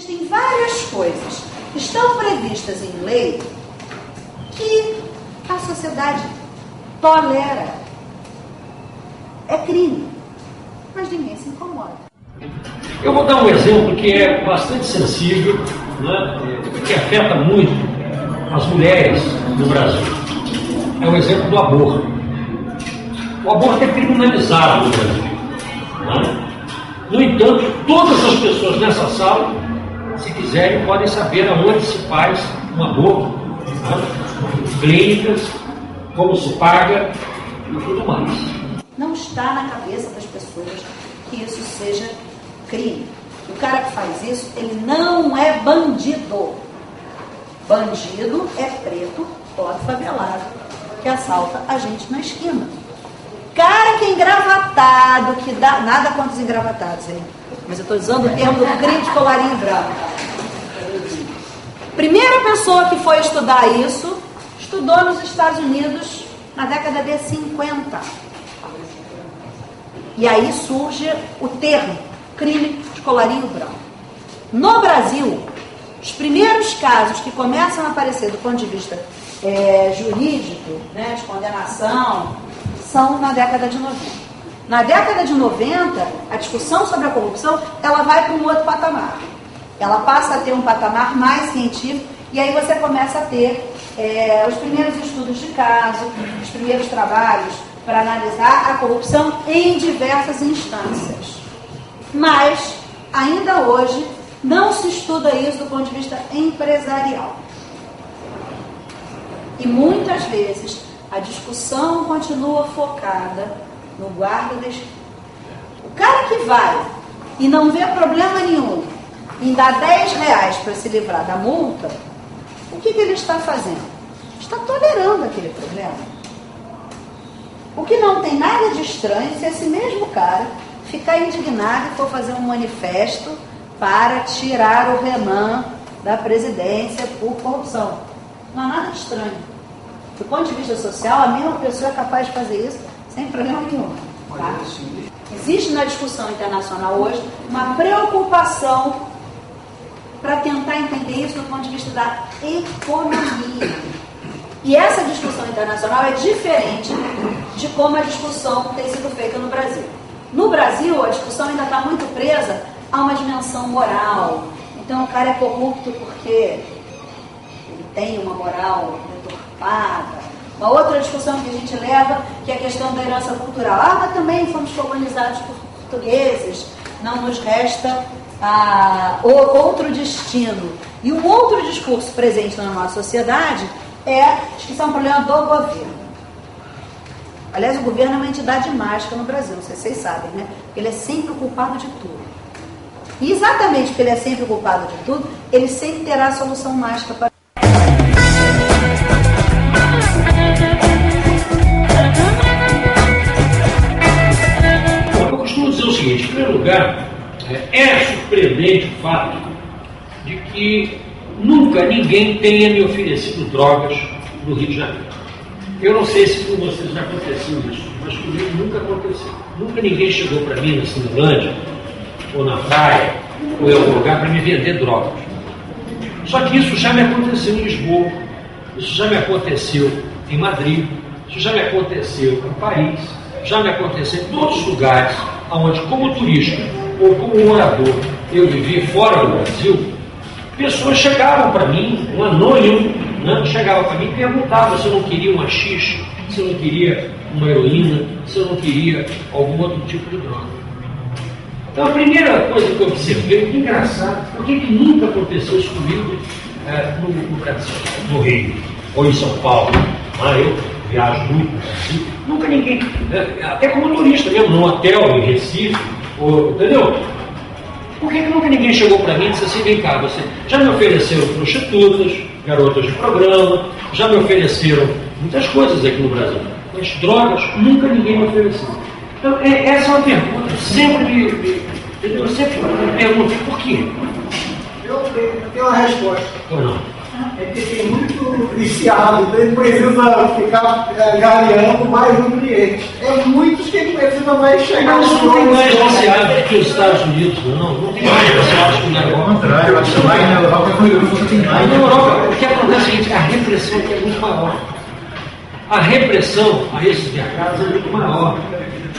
Existem várias coisas que estão previstas em lei que a sociedade tolera. É crime, mas ninguém se incomoda. Eu vou dar um exemplo que é bastante sensível, né, que afeta muito as mulheres no Brasil. É o exemplo do aborto. O aborto é criminalizado no Brasil. Né? No entanto, todas as pessoas nessa sala, se quiserem, podem saber aonde se faz um aborto, né? Clínicas, como se paga e tudo mais. Não está na cabeça das pessoas que isso seja crime. O cara que faz isso, ele não é bandido. Bandido é preto, pobre favelado, que assalta a gente na esquina. Cara que é engravatado, que dá... Nada contra os engravatados, hein? Mas eu estou usando o termo do crime de colarinho branco. Primeira pessoa que foi estudar isso, estudou nos Estados Unidos na década de 50. E aí surge o termo crime de colarinho branco. No Brasil, os primeiros casos que começam a aparecer do ponto de vista jurídico, né, de condenação, são na década de 90. Na década de 90, a discussão sobre a corrupção, ela vai para um outro patamar. Ela passa a ter um patamar mais científico, e aí você começa a ter os primeiros estudos de caso, os primeiros trabalhos para analisar a corrupção em diversas instâncias. Mas, ainda hoje, não se estuda isso do ponto de vista empresarial. E muitas vezes a discussão continua focada no guarda da esquina. O cara que vai e não vê problema nenhum em dar R$10 para se livrar da multa, o que ele está fazendo? Está tolerando aquele problema. O que não tem nada de estranho se esse mesmo cara ficar indignado e for fazer um manifesto para tirar o Renan da presidência por corrupção. Não há nada de estranho. Do ponto de vista social, a mesma pessoa é capaz de fazer isso sem problema nenhum. Tá? Existe na discussão internacional hoje uma preocupação para tentar entender isso do ponto de vista da economia. E essa discussão internacional é diferente de como a discussão tem sido feita no Brasil. No Brasil, a discussão ainda está muito presa a uma dimensão moral. Então, o cara é corrupto porque ele tem uma moral deturpada. Uma outra discussão que a gente leva, que é a questão da herança cultural. Mas também fomos colonizados por portugueses, não nos resta outro destino. E um outro discurso presente na nossa sociedade acho que isso é um problema do governo. Aliás, o governo é uma entidade mágica no Brasil, não sei se vocês sabem, né? Ele é sempre o culpado de tudo. E exatamente porque ele é sempre o culpado de tudo, ele sempre terá a solução mágica para... Eu costumo dizer o seguinte: em primeiro lugar, é surpreendente o fato de que nunca ninguém tenha me oferecido drogas no Rio de Janeiro. Eu não sei se com vocês já aconteceu isso, mas comigo nunca aconteceu. Nunca ninguém chegou para mim na Cinelândia, ou na praia, ou em algum lugar para me vender drogas. Só que isso já me aconteceu em Lisboa, isso já me aconteceu em Madrid, isso já me aconteceu em Paris, já me aconteceu em todos os lugares onde, como turista ou como morador, eu vivi fora do Brasil. Pessoas chegavam para mim, um anônimo, né, chegava para mim e perguntava se eu não queria um haxixe, se eu não queria uma heroína, se eu não queria algum outro tipo de droga. Então a primeira coisa que eu observei, que engraçado, por que nunca aconteceu isso comigo no Brasil, no Rio, ou em São Paulo? Eu viajo muito no Brasil, nunca ninguém, até como turista mesmo, num hotel em Recife, entendeu? Por que nunca ninguém chegou para mim e disse assim: vem cá, você já me ofereceram prostitutas, garotas de programa, já me ofereceram muitas coisas aqui no Brasil, mas drogas nunca ninguém me ofereceu. Então, essa é uma pergunta, eu sempre me pergunto por quê? Eu tenho uma resposta. Ou não? É que tem muito viciado, então ele precisa ficar gareando mais um cliente. É muitos que precisam mais chegar. Não tem mais viciado que os Estados Unidos, não tem mais viciados que o negócio. Ao contrário, eu acho que lá na Europa você tem mais. Na Europa, o que acontece é o seguinte, a repressão aqui é muito maior. A repressão a esses mercados é muito maior.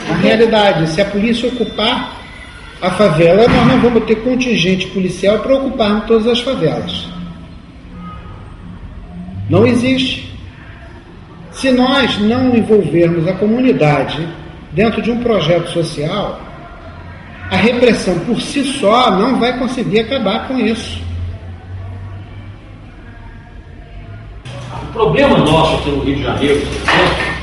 Na realidade, se a polícia ocupar a favela, nós não vamos ter contingente policial para ocupar todas as favelas. Não existe. Se nós não envolvermos a comunidade dentro de um projeto social, a repressão por si só não vai conseguir acabar com isso. O problema nosso aqui no Rio de Janeiro,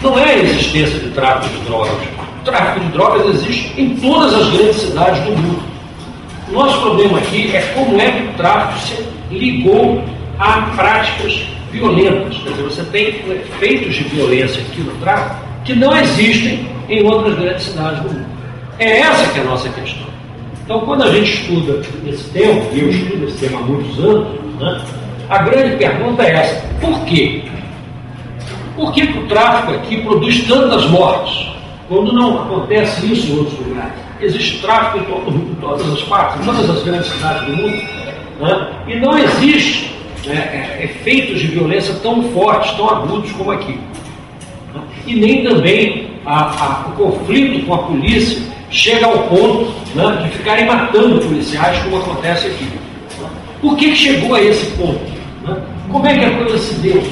não é a existência de tráfico de drogas. O tráfico de drogas existe em todas as grandes cidades do mundo. O nosso problema aqui é como é que o tráfico se ligou a práticas violentas. Quer dizer, você tem efeitos de violência aqui no tráfico que não existem em outras grandes cidades do mundo. É essa que é a nossa questão. Então, quando a gente estuda esse tema, e eu estudo esse tema há muitos anos, né, a grande pergunta é essa: por quê? Por que o tráfico aqui produz tantas mortes, quando não acontece isso em outros lugares? Existe tráfico em todas as partes, em todas as grandes cidades do mundo, né? E não existe efeitos de violência tão fortes, tão agudos como aqui. Né? E nem também o conflito com a polícia chega ao ponto, né, de ficarem matando policiais, como acontece aqui. Por que chegou a esse ponto? Né? Como é que a coisa se deu?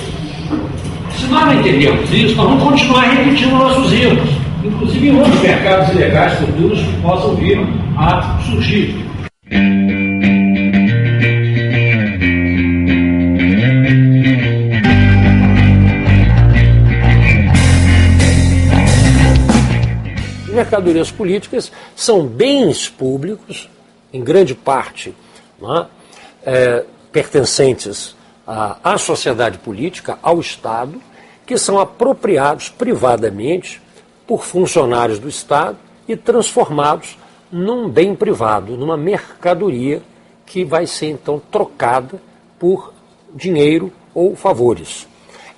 Se nós não entendemos isso, nós vamos continuar repetindo nossos erros, inclusive em outros mercados ilegais futuros que possam vir a surgir. Mercadorias políticas são bens públicos, em grande parte, né, pertencentes à sociedade política, ao Estado, que são apropriados privadamente por funcionários do Estado e transformados num bem privado, numa mercadoria que vai ser então trocada por dinheiro ou favores.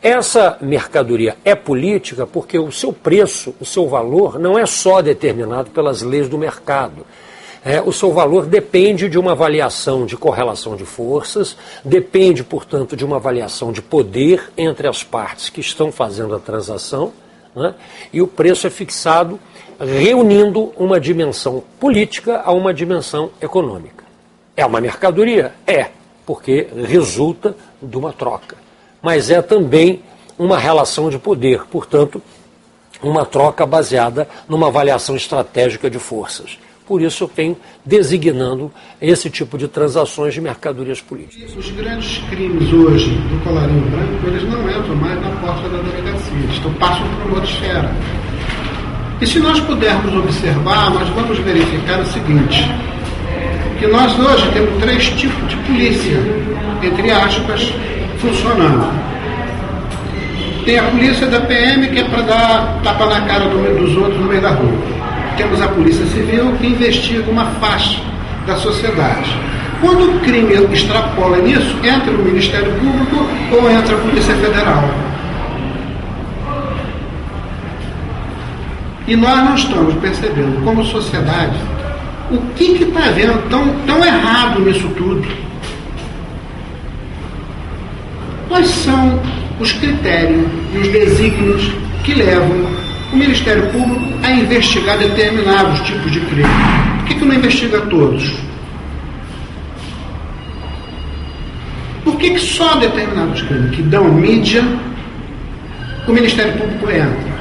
Essa mercadoria é política porque o seu preço, o seu valor, não é só determinado pelas leis do mercado. O seu valor depende de uma avaliação de correlação de forças, depende, portanto, de uma avaliação de poder entre as partes que estão fazendo a transação, né? E o preço é fixado reunindo uma dimensão política a uma dimensão econômica. É uma mercadoria? É, porque resulta de uma troca. Mas é também uma relação de poder, portanto, uma troca baseada numa avaliação estratégica de forças. Por isso eu venho designando esse tipo de transações de mercadorias políticas. Os grandes crimes hoje do colarinho branco, eles não entram mais na porta da delegacia, eles passam por uma outra esfera. E se nós pudermos observar, nós vamos verificar o seguinte, que nós hoje temos 3 tipos de polícia, entre aspas, funcionando. Tem a polícia da PM, que é para dar tapa na cara dos outros no meio da rua. Temos a Polícia Civil, que investiga uma faixa da sociedade. Quando o crime extrapola nisso, entra o Ministério Público ou entra a Polícia Federal. E nós não estamos percebendo, como sociedade, o que está havendo tão errado nisso tudo. Quais são os critérios e os desígnios que levam o Ministério Público a investigar determinados tipos de crime? Por que não investiga todos? Por que só determinados crimes que dão mídia, o Ministério Público entra?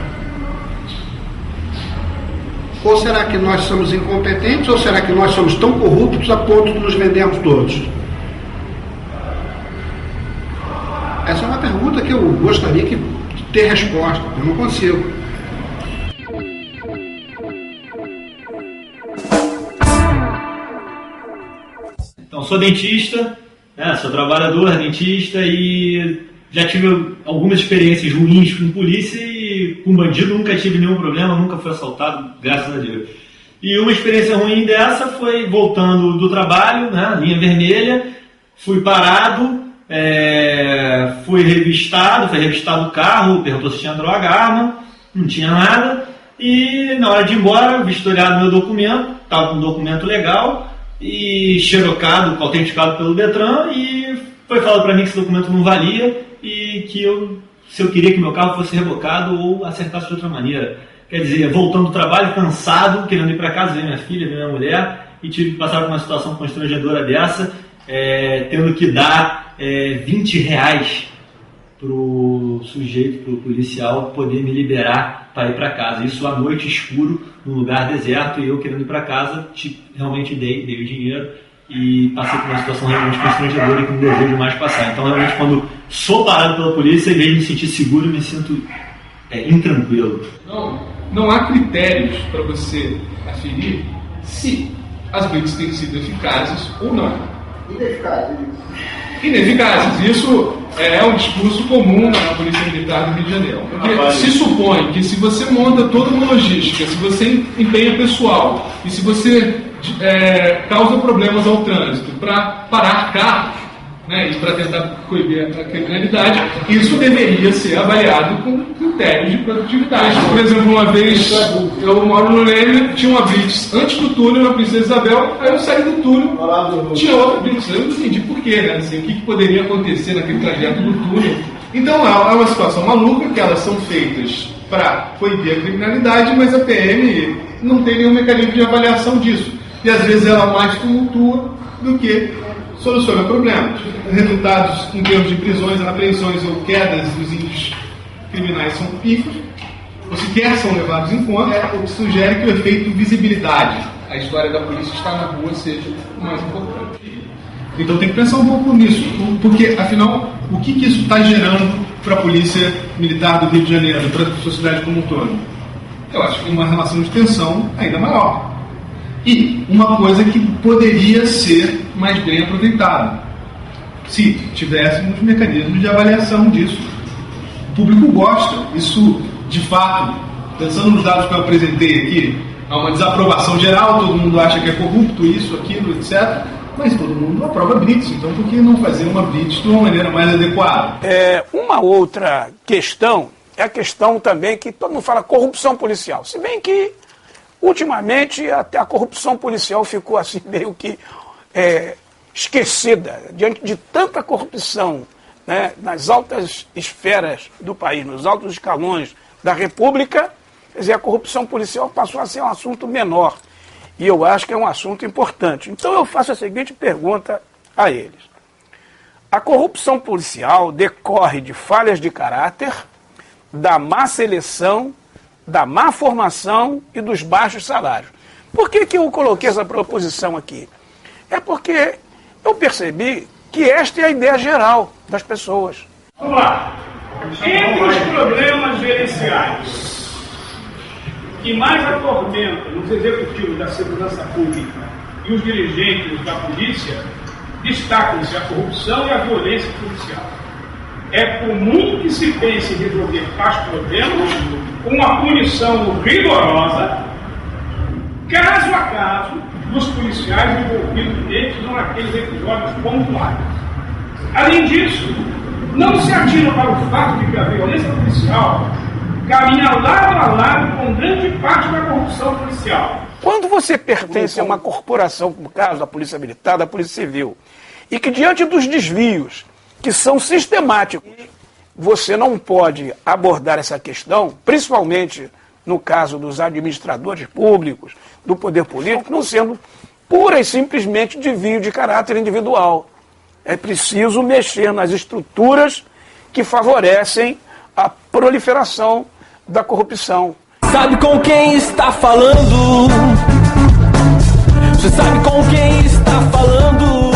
Ou será que nós somos incompetentes, ou será que nós somos tão corruptos a ponto de nos vendermos todos? Essa é uma pergunta que eu gostaria de ter resposta. Eu não consigo. Então, sou dentista, sou trabalhador, dentista, e já tive algumas experiências ruins com polícia e com bandido nunca tive nenhum problema, nunca fui assaltado, graças a Deus. E uma experiência ruim dessa foi voltando do trabalho, linha vermelha, fui parado, Foi revistado o carro, perguntou se tinha droga, arma, não tinha nada. E na hora de ir embora, vistoriado meu documento, estava com um documento legal e xerocado, autenticado pelo Detran, e foi falado para mim que esse documento não valia e que se eu queria que meu carro fosse revocado ou acertasse de outra maneira. Quer dizer, voltando do trabalho, cansado, querendo ir para casa, ver minha filha, ver minha mulher, e tive que passar por uma situação constrangedora dessa, tendo que dar R$20 pro sujeito, pro policial, poder me liberar para ir para casa. Isso à noite, escuro, num lugar deserto, e eu querendo ir para casa, realmente dei o dinheiro e passei por uma situação realmente constrangedora que não desejo mais passar. Então, realmente, quando sou parado pela polícia, em vez de me sentir seguro, me sinto intranquilo. Não há critérios para você aferir se as blitz têm sido eficazes ou não. Ineficazes. Isso é um discurso comum na Polícia Militar do Rio de Janeiro. Porque se supõe que se você monta toda uma logística, se você empenha pessoal e se você causa problemas ao trânsito para parar carros, né, e para tentar coibir a criminalidade, isso deveria ser avaliado com critérios de produtividade. Por exemplo, uma vez eu moro no Leme, tinha uma blitz antes do túnel na Princesa Isabel, aí eu saí do túnel, tinha outra blitz, eu não entendi por quê, né? Assim, o que poderia acontecer naquele trajeto do túnel. Então é uma situação maluca, que elas são feitas para coibir a criminalidade, mas a PM não tem nenhum mecanismo de avaliação disso. E às vezes ela mais tumultua do que soluciona problemas. Resultados em termos de prisões, apreensões ou quedas dos índices criminais são pífios, ou sequer são levados em conta, o que sugere que o efeito visibilidade, a história da polícia estar na rua, seja o mais importante. Então tem que pensar um pouco nisso, porque afinal, o que isso está gerando para a Polícia Militar do Rio de Janeiro, para a sociedade como um todo? Eu acho que uma relação de tensão ainda maior. E uma coisa que poderia ser mais bem aproveitada, se tivéssemos mecanismos de avaliação disso. O público gosta, isso de fato, pensando nos dados que eu apresentei aqui, há uma desaprovação geral, todo mundo acha que é corrupto, isso, aquilo, etc. Mas todo mundo aprova blitz, então por que não fazer uma blitz de uma maneira mais adequada? Uma outra questão é a questão também que todo mundo fala corrupção policial, se bem que ultimamente, até a corrupção policial ficou assim meio que esquecida. Diante de tanta corrupção, né, nas altas esferas do país, nos altos escalões da República, quer dizer, a corrupção policial passou a ser um assunto menor. E eu acho que é um assunto importante. Então eu faço a seguinte pergunta a eles. A corrupção policial decorre de falhas de caráter, da má seleção, da má formação e dos baixos salários. Por que eu coloquei essa proposição aqui? É porque eu percebi que esta é a ideia geral das pessoas. Vamos lá. Entre os problemas gerenciais que mais atormentam os executivos da segurança pública e os dirigentes da polícia, destacam-se a corrupção e a violência policial. É comum que se pense em resolver tais problemas com uma punição rigorosa, caso a caso, dos policiais envolvidos neles, não naqueles episódios pontuais. Além disso, não se atira para o fato de que a violência policial caminha lado a lado com grande parte da corrupção policial. Quando você pertence a uma corporação, como o caso da Polícia Militar, da Polícia Civil, e que diante dos desvios que são sistemáticos, você não pode abordar essa questão, principalmente no caso dos administradores públicos, do poder político, não sendo pura e simplesmente desvio de caráter individual. É preciso mexer nas estruturas que favorecem a proliferação da corrupção. Sabe com quem está falando? Você sabe com quem está falando?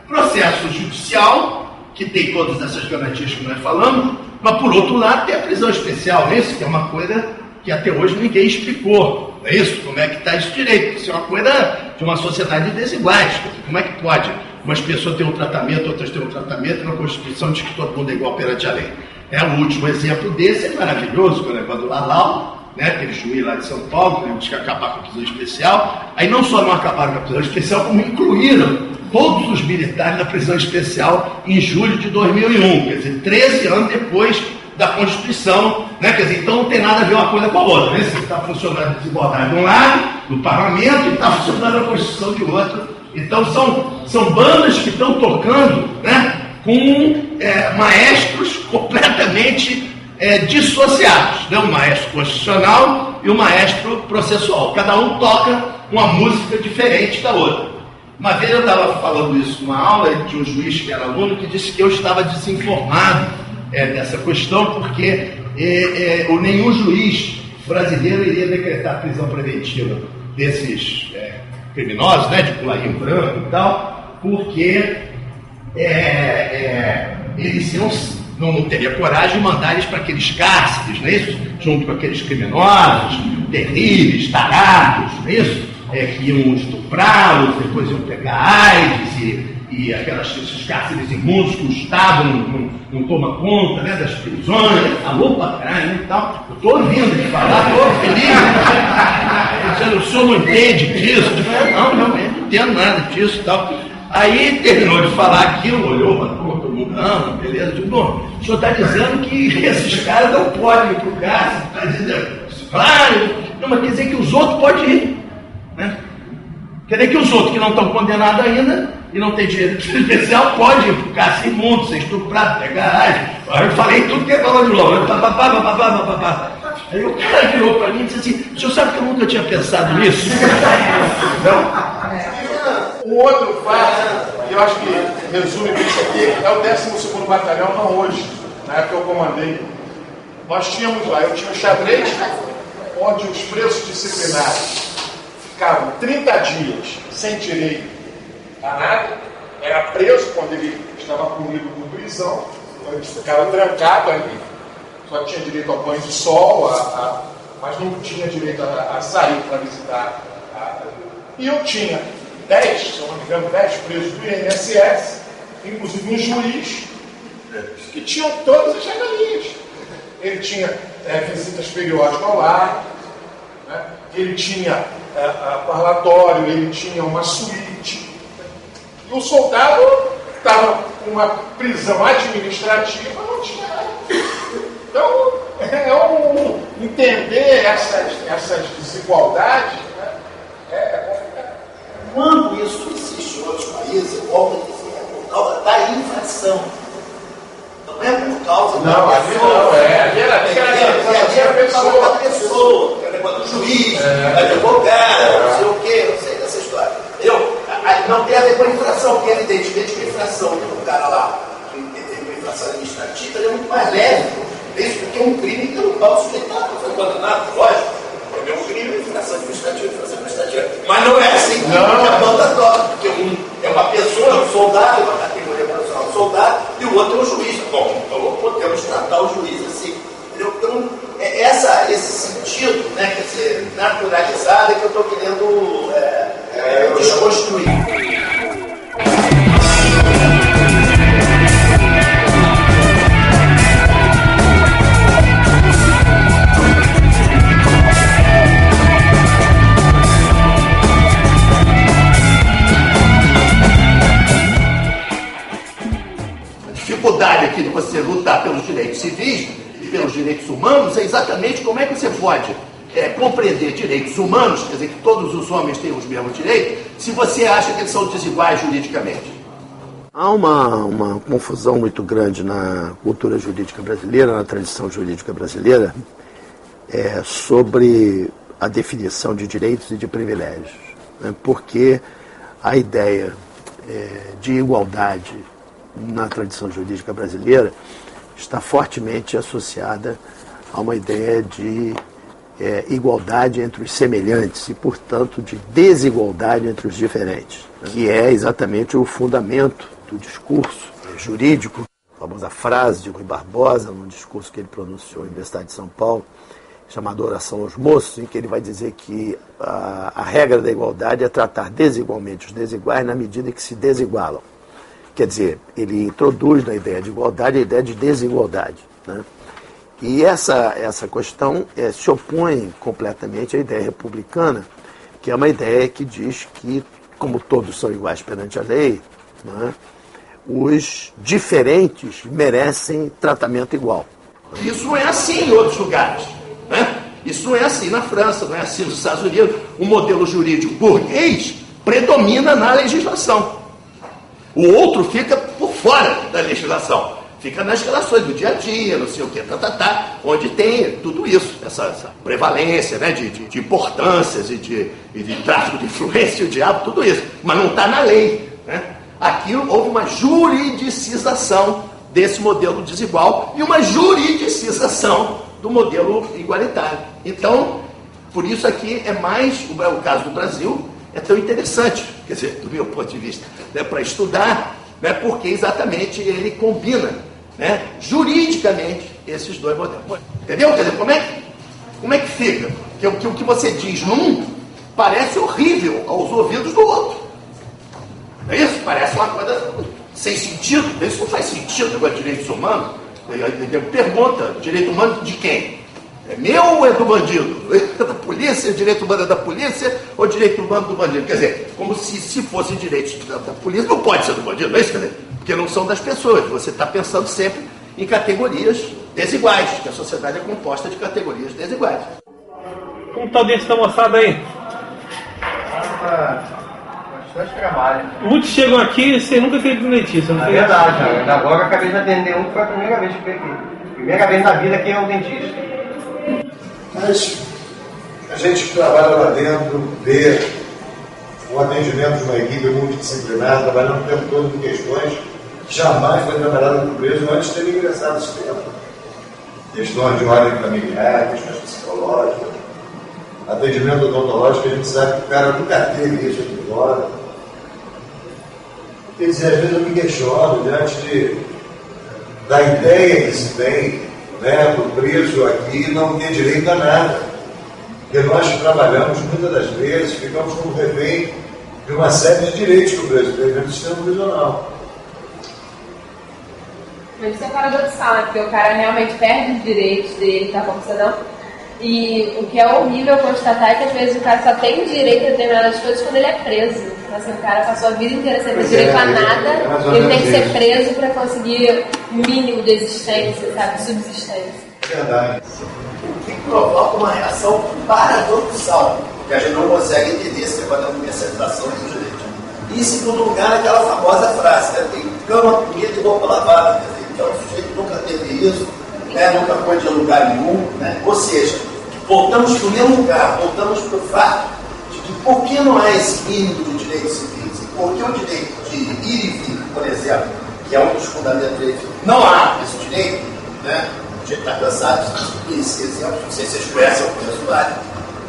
Processo judicial, que tem todas essas garantias que nós falamos, mas por outro lado tem a prisão especial, isso que é uma coisa que até hoje ninguém explicou, não é isso? Como é que está esse direito? Isso é uma coisa de uma sociedade de desiguais. Como é que pode umas pessoas terem um tratamento, outras terem um tratamento, e na Constituição diz que todo mundo é igual perante a lei? O último exemplo desse é maravilhoso, que é o negócio do Lalau, né? Aquele juiz lá de São Paulo, que diz que acabar com a prisão especial. Aí não só não acabaram com a prisão especial, como incluíram todos os militares da prisão especial em julho de 2001, quer dizer, 13 anos depois da Constituição, né? Quer dizer, então não tem nada a ver uma coisa com a outra, né? Se está funcionando a desigualdade de um lado, do parlamento, e está funcionando a Constituição de outro. Então são bandas que estão tocando, né? Com maestros completamente dissociados, né? O maestro constitucional e o maestro processual. Cada um toca uma música diferente da outra. Uma vez eu estava falando isso numa aula de um juiz que era aluno que disse que eu estava desinformado dessa questão, porque nenhum juiz brasileiro iria decretar prisão preventiva desses criminosos, né, de colarinho branco e tal, porque eles não teriam coragem de mandar eles para aqueles cárceres, não é isso? Junto com aqueles criminosos terríveis, tarados, não é isso? Que iam estuprá-los, depois iam pegar AIDS e esses cárceres imundos que o Estado não toma conta, né, das prisões. Ele falou pra caralho, né, e tal. Eu estou ouvindo ele falar, estou feliz. O senhor não entende disso? Eu falei, não, realmente não entendo nada disso e tal. Aí terminou de falar aquilo, olhou para todo mundo, não, beleza. Eu digo, bom, o senhor está dizendo que esses caras não podem ir para o cárcere, está dizendo, claro, não, mas quer dizer que os outros podem ir, né? Quer dizer que os outros que não estão condenados ainda e não tem direito especial podem ir para o cárcere imundo, ser estuprado, pegar AIDS. Aí eu falei tudo que é falou de novo. Aí o cara virou para mim e disse assim, o senhor sabe que eu nunca tinha pensado nisso? Não? Um outro fato, que eu acho que resume isso aqui, é o 12º Batalhão, não hoje, na época eu comandei. Nós tínhamos lá, eu tinha um xadrez, onde os presos disciplinares ficavam 30 dias sem direito a nada, era preso quando ele estava punido por prisão, então ele ficava trancado ali, só tinha direito ao banho de sol, mas não tinha direito a sair para visitar. E eu tinha 10, se eu não me engano, 10 presos do INSS, inclusive um juiz, que tinham todas as regalias. Ele tinha visitas periódicas ao lar, né? Ele tinha parlatório, ele tinha uma suíte. E o soldado estava com uma prisão administrativa, não tinha nada. Então, entender essas desigualdades, né, complicado. Quando isso existe em outros países, eu volto a dizer, é por causa da inflação. Não é por causa da pessoa. Da pessoa, é negócio do juiz, advogado, não sei o quê, não sei dessa história. Não tem a ver com a infração, porque evidentemente que a infração do cara lá, que teve uma infração administrativa, ele é muito mais leve. Isso porque é um crime que não pode suspeitar, não foi condenado, lógico. É um crime, infração administrativa. Mas não é assim que a banda toca, porque um é uma pessoa, um soldado, uma categoria profissional, um soldado, e o outro é um juiz. Bom, então podemos tratar o juiz assim. Então, esse sentido, né, quer dizer, naturalizado, é que eu estou querendo desconstruir. A dificuldade aqui de você lutar pelos direitos civis e pelos direitos humanos é exatamente como é que você pode compreender direitos humanos, quer dizer que todos os homens têm os mesmos direitos, se você acha que eles são desiguais juridicamente. Há uma confusão muito grande na cultura jurídica brasileira, na tradição jurídica brasileira, sobre a definição de direitos e de privilégios, né? Porque a ideia de igualdade na tradição jurídica brasileira está fortemente associada a uma ideia de igualdade entre os semelhantes e, portanto, de desigualdade entre os diferentes, né? Que é exatamente o fundamento do discurso jurídico, a famosa frase de Rui Barbosa, num discurso que ele pronunciou na Universidade de São Paulo, chamado Oração aos Moços, em que ele vai dizer que a regra da igualdade é tratar desigualmente os desiguais na medida que se desigualam. Quer dizer, ele introduz na ideia de igualdade a ideia de desigualdade, né? E essa questão se opõe completamente à ideia republicana, que é uma ideia que diz que como todos são iguais perante a lei, né, os diferentes merecem tratamento igual. Isso não é assim em outros lugares, né? Isso não é assim na França, não é assim nos Estados Unidos. O modelo jurídico burguês predomina na legislação. O outro fica por fora da legislação. Fica nas relações do dia a dia, não sei o que, onde tem tudo isso, essa prevalência, né, de importâncias e de tráfico de influência, o diabo, tudo isso. Mas não está na lei, né? Aqui houve uma juridicização desse modelo desigual e uma juridicização do modelo igualitário. Então, por isso aqui é mais, o caso do Brasil é tão interessante, quer dizer, do meu ponto de vista, né, para estudar, né, porque exatamente ele combina, né, juridicamente esses dois modelos. Entendeu? Quer dizer, como é que fica? Que o que você diz num parece horrível aos ouvidos do outro. É isso? Parece uma coisa sem sentido. Isso não faz sentido com direitos humanos. Pergunta, direito humano de quem? É meu ou é do bandido? É da polícia? Direito humano é da polícia ou direito humano do bandido? Quer dizer, como se fossem direitos da polícia, não pode ser do bandido, não é isso? Quer dizer, porque não são das pessoas. Você está pensando sempre em categorias desiguais, que a sociedade é composta de categorias desiguais. Como está o dente da moçada aí? Bastante trabalho. Muitos chegam aqui sem nunca ter ido no dentista. É verdade, ainda agora eu acabei de atender um que foi a primeira vez que veio aqui. Primeira vez na vida que é um dentista. Mas a gente que trabalha lá dentro vê o atendimento de uma equipe multidisciplinar, trabalhando o tempo todo em questões que jamais foi trabalhada no preso antes de ter ingressado esse tempo. Questões de ordem familiar, questões psicológicas, atendimento odontológico, a gente sabe que o cara nunca teve isso aqui fora. Quer dizer, às vezes eu me questiono diante da ideia que se tem, né, do preso aqui não ter direito a nada. Porque nós que trabalhamos, muitas das vezes, ficamos como refém de uma série de direitos que o preso tem dentro do sistema prisional. Mas isso é paradoxal, né? Porque o cara realmente perde os direitos dele, tá como cidadão. E o que é horrível constatar é que às vezes o cara só tem direito a determinadas coisas quando ele é preso. Então, assim, o cara passou a vida inteira sem ter direito a nada, ele tem que ser preso para conseguir um mínimo de existência, sabe? Subsistência. Verdade. O que provoca uma reação paradoxal, que a gente não consegue entender se é uma universalização dos direitos. E em segundo lugar, aquela famosa frase, né? Tem cama, comida e roupa lavada. Então, o sujeito nunca teve isso, né? Nunca foi de lugar nenhum, né? Ou seja, voltamos para o mesmo lugar, voltamos para o fato de que por que não há esse mínimo de direitos civis? E por que o direito de ir e vir, por exemplo, que é um dos fundamentos do direito, não há esse direito, né? A gente está cansado de esse exemplo, não sei se vocês conhecem, eu conheço vários.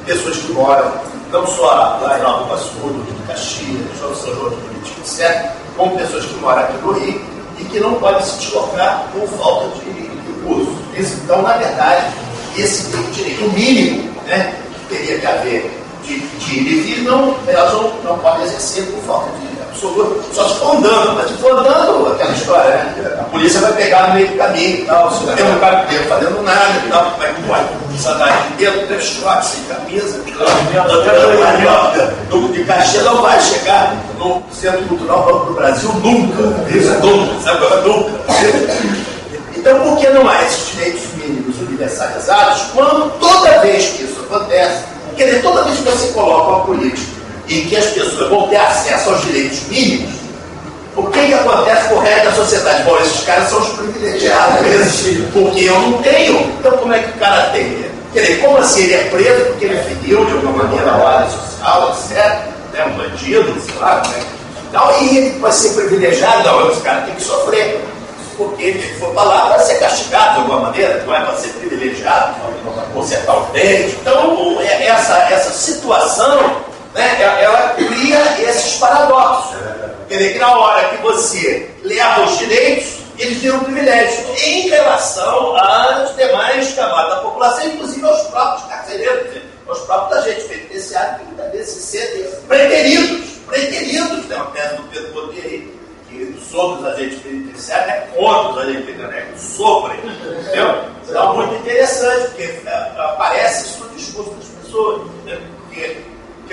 Pessoas que moram não só lá em Nova Iguaçu, de Caxias, São João de Político, etc., como pessoas que moram aqui no Rio e que não podem se deslocar por falta de recursos. Então, na verdade, esse direito mínimo, né, que teria que haver de ir e vir, elas não podem exercer por falta de absoluta, só se for andando, mas se for andando, aquela história, né? A polícia vai pegar no meio do caminho e tal, se tem um cara dentro fazendo nada e tal, vai sandália de dentro, trechote, sem camisa, de Caxias não vai chegar no Centro Cultural Banco do Brasil nunca, isso é nunca, sabe? Nunca. Então, por que não há esses direitos mínimos universalizados quando toda vez que isso acontece, quer dizer, toda vez que você coloca uma política em que as pessoas vão ter acesso aos direitos mínimos, o que acontece com o resto da sociedade? Bom, esses caras são os privilegiados, porque eu não tenho. Então, como é que o cara tem? Quer dizer, como assim ele é preso porque ele feriu de alguma maneira a ordem social, etc., né? Um bandido, sei lá, né? Então, e ele vai ser privilegiado? Não, esse cara tem que sofrer. Porque ele for para lá para ser castigado de alguma maneira, não é para ser privilegiado, para consertar o dente. Então, essa situação, né, ela cria esses paradoxos. Quer dizer, que na hora que você leva os direitos, eles viram privilégios em relação às demais camadas da população, inclusive aos próprios carcereiros, aos próprios agentes penitenciários, que muitas vezes se sentem preteridos, tem uma tese do Pedro Botelho aí, sobre os agentes penitenciários, é contra os agentes penitenciários, sobre, entendeu? Então, muito interessante, porque aparece isso no discurso das pessoas, né? Porque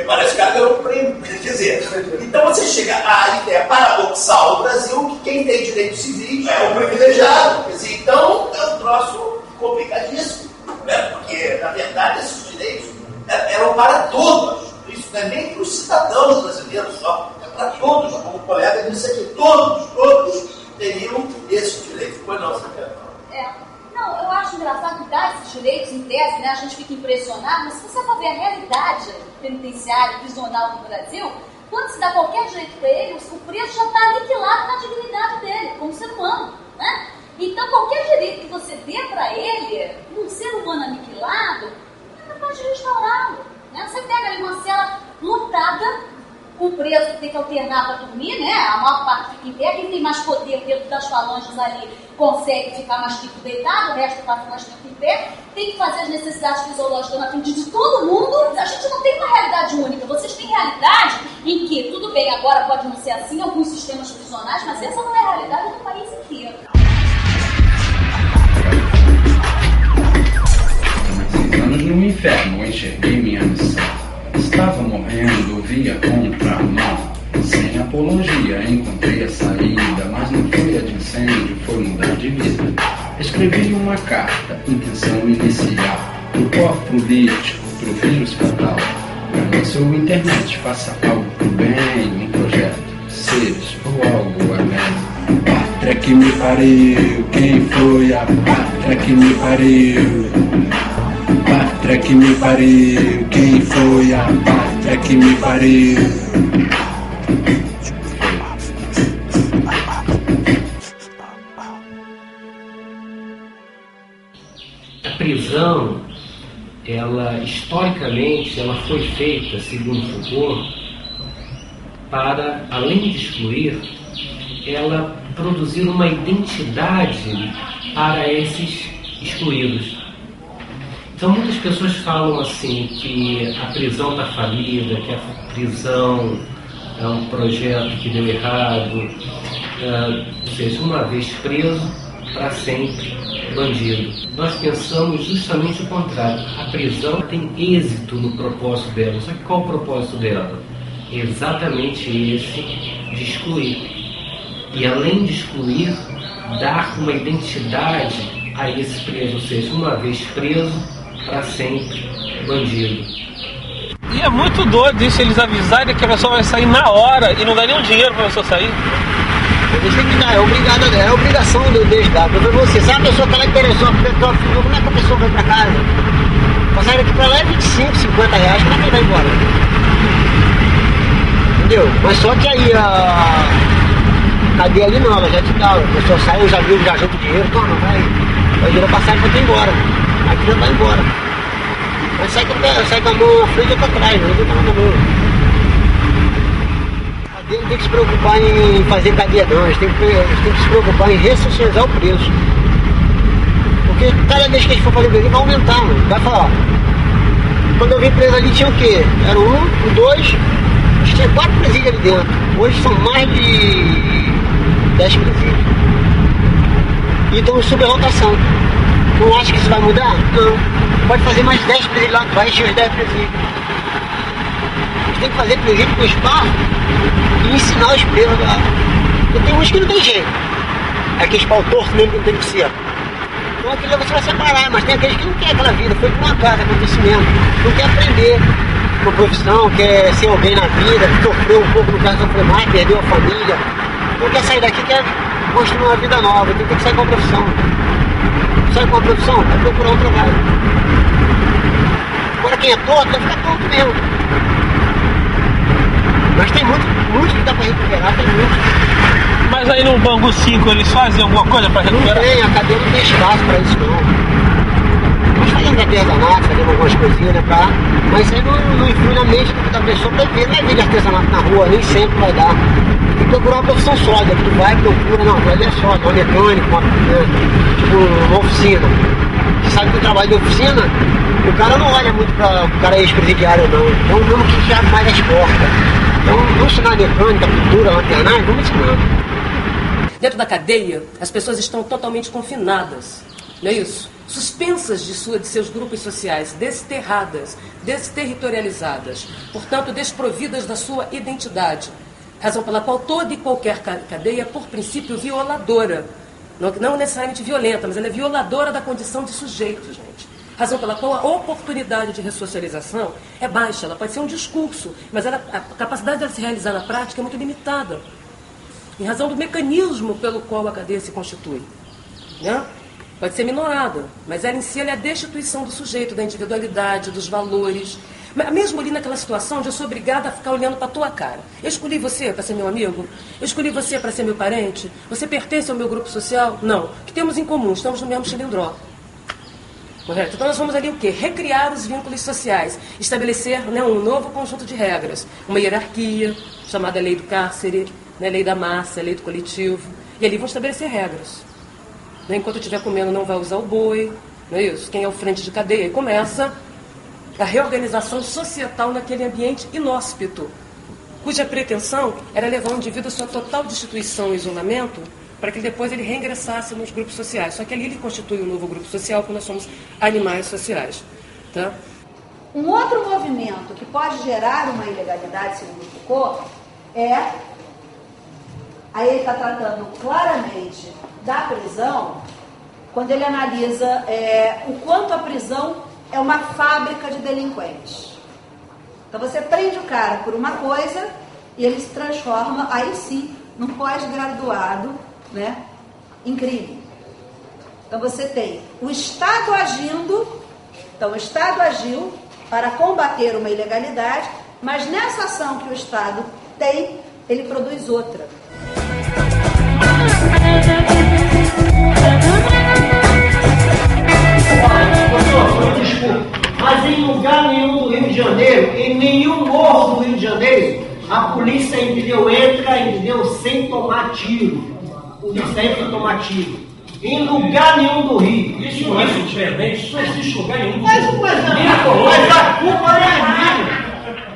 Porque parece que o cara ganhou um prêmio. Quer dizer, então você chega à ideia paradoxal do Brasil que quem tem direitos civis é o privilegiado. Quer dizer, então é um troço complicadíssimo. Né? Porque, na verdade, esses direitos eram para todos. Isso não é nem para os cidadãos brasileiros só, é para todos. Como o colega disse aqui, todos teriam esse direito. Pois não, você quer falar? Não, eu acho engraçado que dar esses direitos em tese, né, a gente fica impressionado, mas se você for ver a realidade penitenciária, prisional no Brasil, quando se dá qualquer direito para ele, o preso já está aniquilado na dignidade dele, como ser humano, né? Então, qualquer direito que você dê para ele, um ser humano aniquilado, é capaz de restaurá-lo. Né? Você pega ali uma cela lotada, o preso tem que alternar para dormir, né? A maior parte fica em pé, quem tem mais poder dentro das falanges ali consegue ficar mais tempo deitado, o resto está mais tempo em pé, tem que fazer as necessidades fisiológicas na frente de todo mundo. A gente não tem uma realidade única, vocês têm realidade em que, tudo bem, agora pode não ser assim, alguns sistemas prisionais, mas essa não é a realidade do país inteiro. Anos no inferno, eu enxerguei minha missão. Estava morrendo, via contramão. Sem apologia, encontrei a saída, mas não foi a de incêndio, foi mudar de vida. Escrevi uma carta, intenção inicial, pro pó político, pro vírus fatal. Ganhe sua internet, faça algo pro bem, um projeto, seres ou algo além. Pátria que me pariu, quem foi a pátria que me pariu? Pátria que me pariu, quem foi a pátria que me pariu? A prisão, ela historicamente, ela foi feita, segundo Foucault, para, além de excluir, ela produzir uma identidade para esses excluídos. Então muitas pessoas falam assim que a prisão está falida, que a prisão é um projeto que deu errado, ou seja, uma vez preso, para sempre bandido. Nós pensamos justamente o contrário. A prisão tem êxito no propósito dela. Só que qual o propósito dela? É exatamente esse de excluir. E além de excluir, dar uma identidade a esse preso, ou seja, uma vez preso, para sempre bandido. E é muito doido isso, eles avisarem que a pessoa vai sair na hora e não dá nenhum dinheiro para a pessoa sair. Eles têm que dar, é obrigação deles dar. Porque você sabe, a pessoa que ela interessou, como é que a pessoa vai para casa? Pra sair daqui para lá é 25, 50 reais, como é que ele vai embora? Entendeu? Mas só que aí a cadeia ali não, ela já te dá. A pessoa sai, os amigos já juntam dinheiro, toma, vai virar passagem para ir embora. Aqui já vai embora. Mas sai com a mão na frente e outra atrás, não tem nada não. A cadeia não tem que se preocupar em fazer cadeia não, eles têm que se preocupar em ressocializar o preço. Porque cada vez que a gente for fazer presídio vai aumentar, mano. Vai falar. Quando eu vim preso ali tinha o quê? Era um, dois, tinha 4 presídios ali dentro. Hoje são mais de 10 presídios. E estão em superlotação. Não acha que isso vai mudar? Não. Pode fazer mais 10 presídios lá, vai encher os 10 presídios. A gente tem que fazer presídio com espaço e ensinar os presos lá. Porque tem uns que não tem jeito. É aqueles pau torto mesmo que não tem que ser. Então aquilo você vai separar, mas tem aqueles que não querem aquela vida, foi por uma casa, acontecimento. Não quer aprender uma profissão, quer ser alguém na vida, sofreu um pouco no caso, sofreu mais, perdeu a família. Não quer sair daqui, quer construir uma vida nova, então tem que sair com a profissão. Sai com a profissão, vai procurar um trabalho. Agora quem é torto vai ficar torto mesmo. Mas tem muito que dá para recuperar, tem muito. Mas aí no Bangu 5 eles fazem alguma coisa para recuperar? Não tem, a cadeia não tem espaço para isso não. Nós fazemos artesanato, fazemos algumas coisinhas, né, pra... mas isso aí não influi na mente da pessoa para ver. Não é ver de artesanato na rua, nem sempre vai dar. Tem que procurar uma profissão sólida, que tu vai, procura, não, ali é sólido, uma mecânica, tipo uma oficina. Você sabe que o trabalho de oficina, o cara não olha muito para o cara ex-presidiário não. Então vamos que abre mais as portas. Então vamos ensinar mecânica, pintura, lanternagem, vamos ensinar. Dentro da cadeia, as pessoas estão totalmente confinadas, não é isso? suspensas de seus grupos sociais, desterradas, desterritorializadas, portanto desprovidas da sua identidade, razão pela qual toda e qualquer cadeia, por princípio, violadora, não necessariamente violenta, mas ela é violadora da condição de sujeito, gente. Razão pela qual a oportunidade de ressocialização é baixa, ela pode ser um discurso, mas a capacidade dela se realizar na prática é muito limitada, em razão do mecanismo pelo qual a cadeia se constitui, né? Pode ser minorada, mas ela em si ela é a destituição do sujeito, da individualidade, dos valores. Mas mesmo ali naquela situação onde eu sou obrigada a ficar olhando para a tua cara. Eu escolhi você para ser meu amigo? Eu escolhi você para ser meu parente? Você pertence ao meu grupo social? Não. O que temos em comum? Estamos no mesmo cilindró. Correto? Então nós vamos ali o quê? Recriar os vínculos sociais, estabelecer, né, um novo conjunto de regras, uma hierarquia, chamada lei do cárcere, né, lei da massa, lei do coletivo, e ali vão estabelecer regras. Enquanto eu estiver comendo, não vai usar o boi, não é isso? Quem é o frente de cadeia? E começa a reorganização societal naquele ambiente inóspito, cuja pretensão era levar o indivíduo à sua total destituição e isolamento, para que depois ele reingressasse nos grupos sociais. Só que ali ele constitui um novo grupo social, porque nós somos animais sociais. Tá? Um outro movimento que pode gerar uma ilegalidade, segundo Foucault, é... Aí ele está tratando claramente da prisão, quando ele analisa o quanto a prisão é uma fábrica de delinquentes. Então você prende o cara por uma coisa e ele se transforma, aí sim, num pós-graduado, né, em crime. Então você tem o Estado agindo, então o Estado agiu para combater uma ilegalidade, mas nessa ação que o Estado tem, ele produz outra. Desculpa, mas em lugar nenhum do Rio de Janeiro, em nenhum morro do Rio de Janeiro, a polícia, entendeu, entra, entendeu, sem tomar tiro. A polícia entra sem tomar tiro. Em lugar nenhum do Rio. Isso não é diferente, isso não existe lugar nenhum. Mas a culpa não é minha.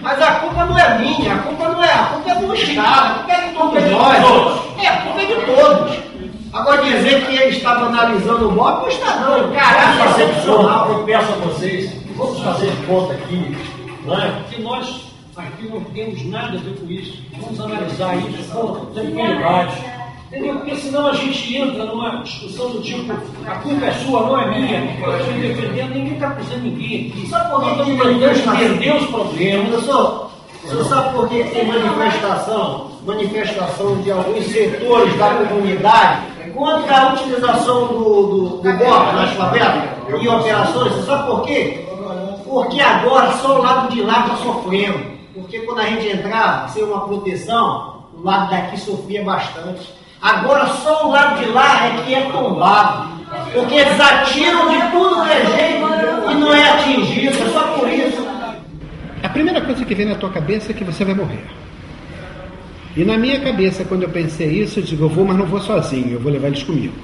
Mas a culpa não é minha, a culpa é do Estado, a culpa é de todos nós. A culpa é de todos. Agora dizer que ele estava analisando o modo, não está não. Caraca, excepcional. Eu peço a vocês, vamos fazer conta aqui, não é? Que nós aqui não temos nada a ver com isso. Vamos analisar isso com tranquilidade. Entendeu? Porque senão a gente entra numa discussão do tipo, a culpa é sua, não é minha. Eu estou me defendendo, ninguém está acusando ninguém aqui. Sabe por que nós estamos tentando entender os problemas? Você sabe por que tem manifestação de alguns setores da comunidade contra a utilização do golpe nas favelas e operações? Você sabe por quê? Porque agora só o lado de lá está sofrendo. Porque quando a gente entrava sem uma proteção, o lado daqui sofria bastante. Agora só o lado de lá é que é tombado. Porque eles atiram de tudo que é jeito e não é atingido. É só por isso. A primeira coisa que vem na tua cabeça é que você vai morrer. E na minha cabeça, quando eu pensei isso, eu digo, eu vou, mas não vou sozinho, eu vou levar eles comigo.